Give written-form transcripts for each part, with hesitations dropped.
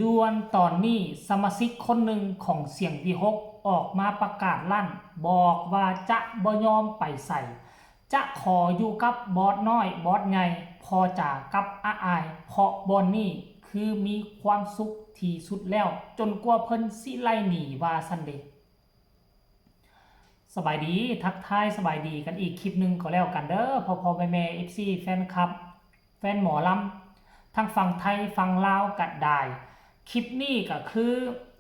ด่วนตอนนี้สมาชิกคนหนึ่งของเสียงวีหกออกมาประกาศลั่นบอกว่าจะบ่ยอมไปใส่จะขออยู่กับบอสน้อยบอสใหญ่พอจากกับอาอายเพราะบอนนี่คือมีความสุขที่สุดแล้วจนกว่าเพิ่นสิไล่หนีว่าซันเดสบายดีทักทายสบายดีกันอีกคลิปหนึ่งก็แล้วกันเด้อพอแม่เอฟซีแฟนคลับแฟนหมอลำทั้งฝั่งไทยฝั่งลาวกัดได้คลิปนี้ก็คือ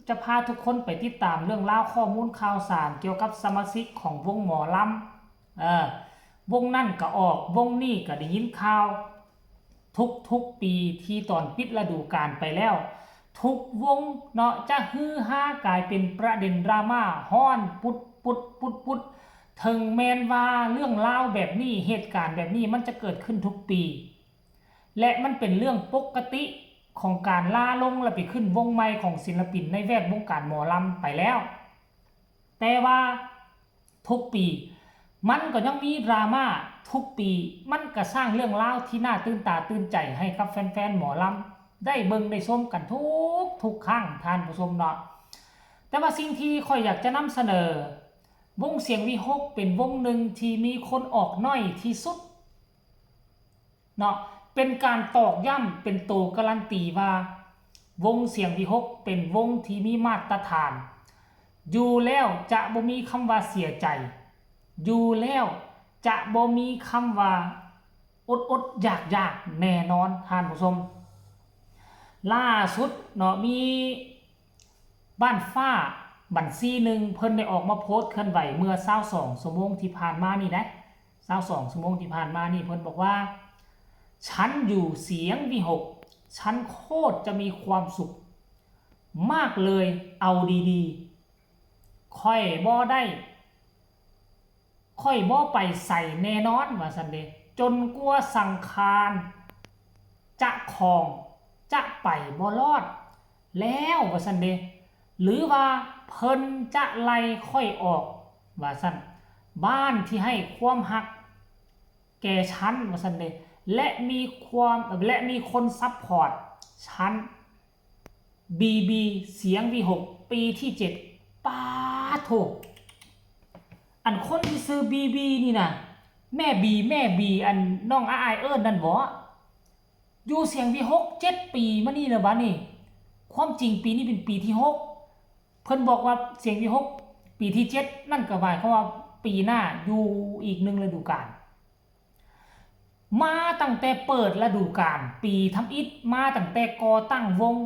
จะพาทุกคนไปติดตามเรื่องราวข้อมูลข่าวสารเกี่ยวกับสมาชิกของวงหมอลำวงนั่นก็ออกวงนี่ก็ได้ยินข่าวทุกปีที่ตอนปิดฤดูกาลไปแล้วทุกวงเนาะจะฮือฮากลายเป็นประเด็นดราม่าฮ้อนปุดถึงแมนว่าเรื่องราวแบบนี้เหตุการณ์แบบนี้มันจะเกิดขึ้นทุกปีและมันเป็นเรื่องปกติของการล่าลงและไปขึ้นวงใหม่ของศิลปินในแวดวงการหมอลำไปแล้วแต่ว่าทุกปีมันก็ยังมีดราม่าทุกปีมันก็สร้างเรื่องราวที่น่าตื่นตาตื่นใจให้กับแฟนๆหมอลำได้เบิ่งได้ชมกันทุกครั้งท่านผู้ชมเนาะแต่ว่าสิ่งที่ค่อยอยากจะนำเสนอวงเสียงวีหกเป็นวงหนึ่งที่มีคนออกน้อยที่สุดเนาะเป็นการตอกย้ำเป็นตัวการันตีว่าวงเสียงวีหกเป็นวงที่มีมาตรฐานอยู่แล้วจะบ่มีคำว่าเสียใจอยู่แล้วจะบ่มีคำว่าอดอยากแน่นอนท่านผู้ชมล่าสุดเนาะมีบ้านฟ้าบัญชีหนึ่งเพิ่นได้ออกมาโพสต์เคลื่อนไหวเมื่อ22ชั่วโมงที่ผ่านมานี่นะ22ชั่วโมงที่ผ่านมานี่เพิ่นบอกว่าฉันอยู่เสียงวีหกฉันโคตรจะมีความสุขมากเลยเอาดีๆค่อยบ่ได้ค่อยบ่ไปใส่แน่นอนว่าซั่นเด้จนกลัวสังขารจะคลองจะไปบ่รอดแล้วว่าซั่นเด้หรือว่าเพิ่นจะไล่ค่อยออกว่าซั่นบ้านที่ให้ความหักแก่ฉันว่าซั่นเด้และมีคนซัพพอร์ตฉันบีเสียงวีหกปีที่7ป้าโถอันคนที่ซื้อบีนี่นะแม่บีอันน้องอายเอิ้นนั่นบ่อยู่เสียงวีหก7ปีมานี่แล้วบัดนี้ความจริงปีนี้เป็นปีที่6เพิ่นบอกว่าเสียงวีหกปีที่7นั่นก็หมายความว่าปีหน้าอยู่อีก1ฤดูกาลมาตั้งแต่เปิดฤดูกาลปีทำอิฐมาตั้งแต่ก่อตั้งวง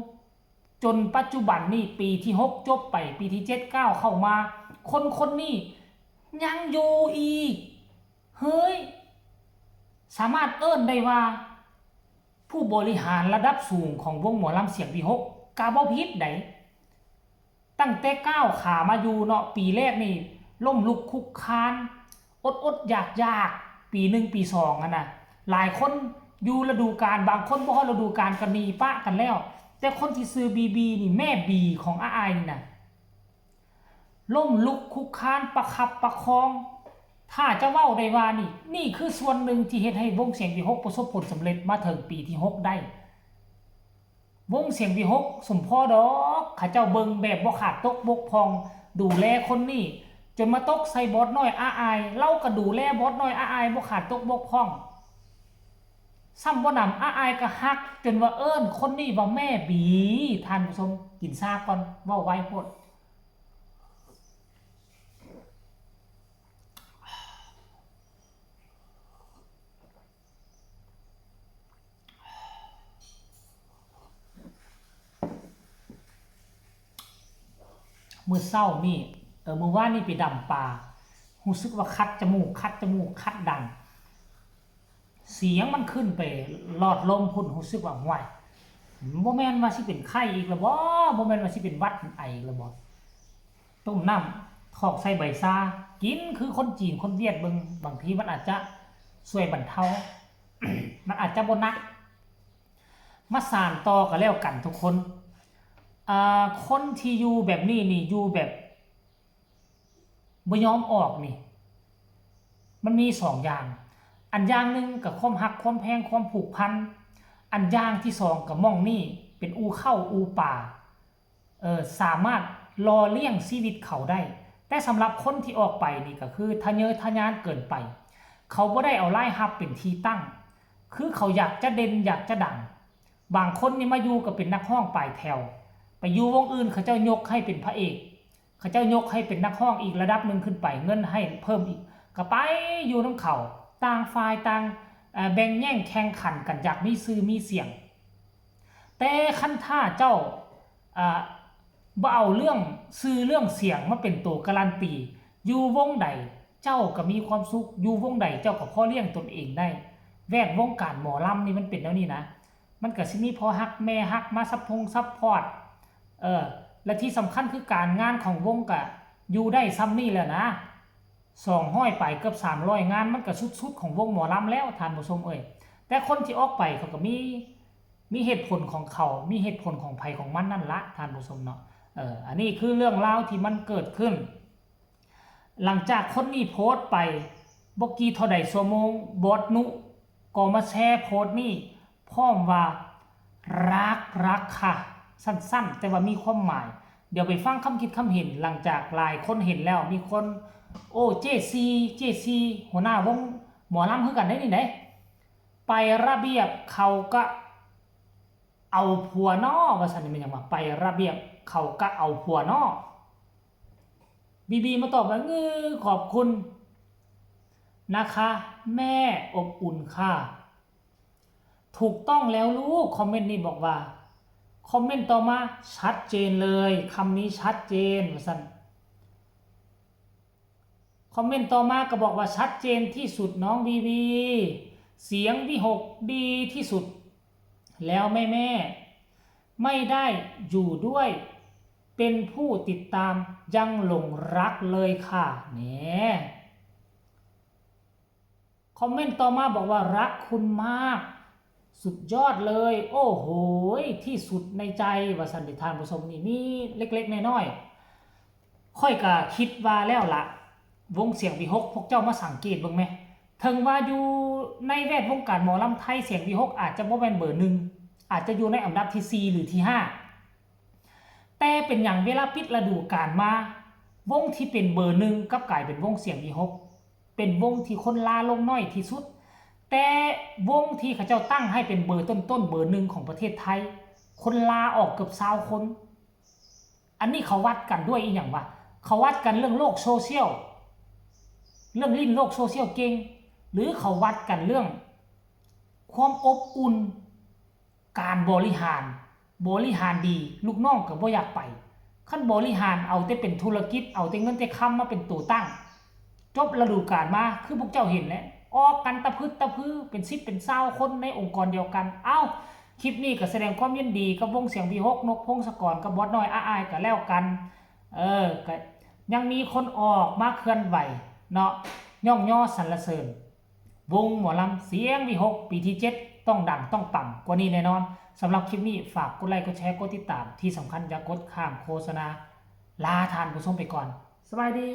จนปัจจุบันนี่ปีที่6จบไปปีที่7 9เข้ามาคนนี้ยังอยู่อีกเฮ้ยสามารถเอิ้นได้ว่าผู้บริหารระดับสูงของวงหมอลำเสียงวีหกกาบ่ผิดได้ตั้งแต่ก้าวขามาอยู่เนาะปีแรกนี่ล้มลุกคุกคานอดอยากปี1ปี2อ่ะนะหลายคนอยู่ฤดูกาลบางคนบ่ฮอดฤดูกาลก็หนีปะกันแล้วแต่คนที่ซื้อบีนี่แม่บีของอาอายนี่นะล้มลุกคุกคานประคับประคองถ้าจะเว้าได้ว่านี่คือส่วนหนึ่งที่เฮ็ดให้วงเสียงวีหกประสบผลสำเร็จมาถึงปีที่6ได้วงเสียงวีหกสมพ่อดอกข้าเจ้าเบิ่งแบบบ่ขาดตกบกพร่องดูแลคนนี้จนมาตกใส่บอสน้อยอาอายเล่าก็ดูแลบอสน้อยอาอายบ่ขาดตกบกพร่องซ้ำบ่นำอาอายก็ฮักจนว่าเอิ้นคนนี้ว่าแม่บีท่านผู้ชมกินซาก่อนเว้าไว้โพดมื้อเช้านี่มื้อวานนี่ไปดำปลารู้สึกว่าคัดจมูกคัดดังเสียงมันขึ้นไปหลอดลมพุ่นรู้สึกว่าห่วยบ่แม่นว่าสิเป็นไข้อีกแล้วบ่แม่นว่าสิเป็นหวัดไออีกแล้วบ่ต้มน้ำถอกใส่ใบซากินคือคนจีนคนเวียดเบิ่งบางทีมันอาจจะช่วยบรรเทา มันอาจจะบ่หนักมาสานต่อกันแล้วกันทุกคนคนที่อยู่แบบนี้นี่อยู่แบบบ่ยอมออกนี่มันมี2อย่างอันอย่างหนึ่งกับความหักความแพงความผูกพันอันอย่างที่2กับมองนี่ เป็นอูเข้าอูป่าสามารถรอเลี้ยงชีวิตเขาได้แต่สำหรับคนที่ออกไปนี่ก็คือทะเยอทะยานเกินไปเขาบ่ได้เอารายรับเป็นที่ตั้งคือเขาอยากจะเด่นอยากจะดังบางคนนี่มาอยู่ก็เป็นนักร้องปลายแถวไปอยู่วงอื่นเขาเจ้ายกให้เป็นพระเอกเขาเจ้ายกให้เป็นนักร้องอีกระดับหนึ่งขึ้นไปเงินให้เพิ่มอีกก็ไปอยู่น้ำเขาต่างฝ่ายต่างแบ่งแย่งแข่งขันกันอยากมีชื่อมีเสียงแต่คันถ้าเจ้าบ่เอาเรื่องชื่อเรื่องเสียงมาเป็นตัวการันตีอยู่วงใดเจ้าก็มีความสุขอยู่วงใดเจ้าก็พอเลี้ยงตนเองได้แวดวงการหมอลำนี่มันเป็นแล้วนี่นะมันก็สิมีพอฮักแม่ฮักมาซัพพอร์ตและที่สำคัญคือการงานของวงก็อยู่ได้ซ้ำนี่แหละนะ200ไปเกือบ300งานมันก็สุดๆของวงหมอลำแล้วท่านผู้ชมแต่คนที่ออกไปเขาก็มีเหตุผลของเขามีเหตุผลของไผของมันนั่นละท่านผู้ชมเนาะอันนี้คือเรื่องราวที่มันเกิดขึ้นหลังจากคนนี้โพสต์ไปบ่กี่เท่าใดชั่วโมงบอสนุก็มาแชร์โพสต์นี้พร้อมว่ารักค่ะสั้นๆแต่ว่ามีความหมายเดี๋ยวไปฟังคำคิดคำเห็นหลังจากหลายคนเห็นแล้วมีคนเจซีหัวหน้าวงหมอลำคือกันได้นี่ไหนไประเบียบเขาก็เอาผัวนอว่าซั่นนี่มันยังว่าไประเบียบเขาก็เอาผัวนอบีมาตอบว่าขอบคุณนะคะแม่อบอุ่นค่ะถูกต้องแล้วลูกคอมเมนต์นี้บอกว่าคอมเมนต์ต่อมาชัดเจนเลยคำนี้ชัดเจนว่าซั่นคอมเมนต์ต่อมาก็บอกว่าชัดเจนที่สุดน้องบีเสียงวิหกดีที่สุดแล้วแม่ไม่ได้อยู่ด้วยเป็นผู้ติดตามยังหลงรักเลยค่ะเนี่ยคอมเมนต์ต่อมาบอกว่ารักคุณมากสุดยอดเลยโอ้โหที่สุดในใจว่าสันติทานผู้ชมนี่มีเล็กๆน้อยๆค่อยก็คิดว่าแล้วล่ะวงเสียงวิหกพวกเจ้ามาสังเกตบ้างไหมถึงว่าอยู่ในแวดวงการหมอลำไทยเสียงวิหกอาจจะบ่แม่นเบอร์หนึ่งอาจจะอยู่ในอันดับที่4หรือที่5แต่เป็นอย่างเวลาปิดฤดูกาลมาวงที่เป็นเบอร์หนึ่งกับกลายเป็นวงเสียงวิหกเป็นวงที่คนลาลงน้อยที่สุดแต่วงที่เขาเจ้าตั้งให้เป็นเบอร์ต้นเบอร์หนึ่งของประเทศไทยคนลาออกเกือบ20คนอันนี้เขาวัดกันด้วยอีกอย่างว่าเขาวัดกันเรื่องโลกโซเชียลเรื่องลิ้นโลกโซเชียลเก่งหรือเขาวัดกันเรื่องความอบอุ่นการบริหารดีลูกน้องก็บ่อยากไปขั้นบริหารเอาแต่เป็นธุรกิจเอาแต่เงินแต่คำมาเป็นตัวตั้งจบฤดูกาลมาคือพวกเจ้าเห็นแล้วออกกันตะพื้เป็น10เป็น20คนในองค์กรเดียวกันคลิปนี้ก็แสดงความยินดีกับวงเสียงวิหกนกพงศกรกับบอสน้อยอ้ายก็แล้วกันก็ยังมีคนออกมาเคลื่อนไหวเนาะย่อสรรเสริญวงหมอลำเสียงวิหกปีที่7ต้องดังต้องปังกว่านี้แน่นอนสำหรับคลิปนี้ฝากกดไลค์กดแชร์กดติดตามที่สำคัญอย่ากดข้ามโฆษณาลาทานผู้ชมไปก่อนสบายดี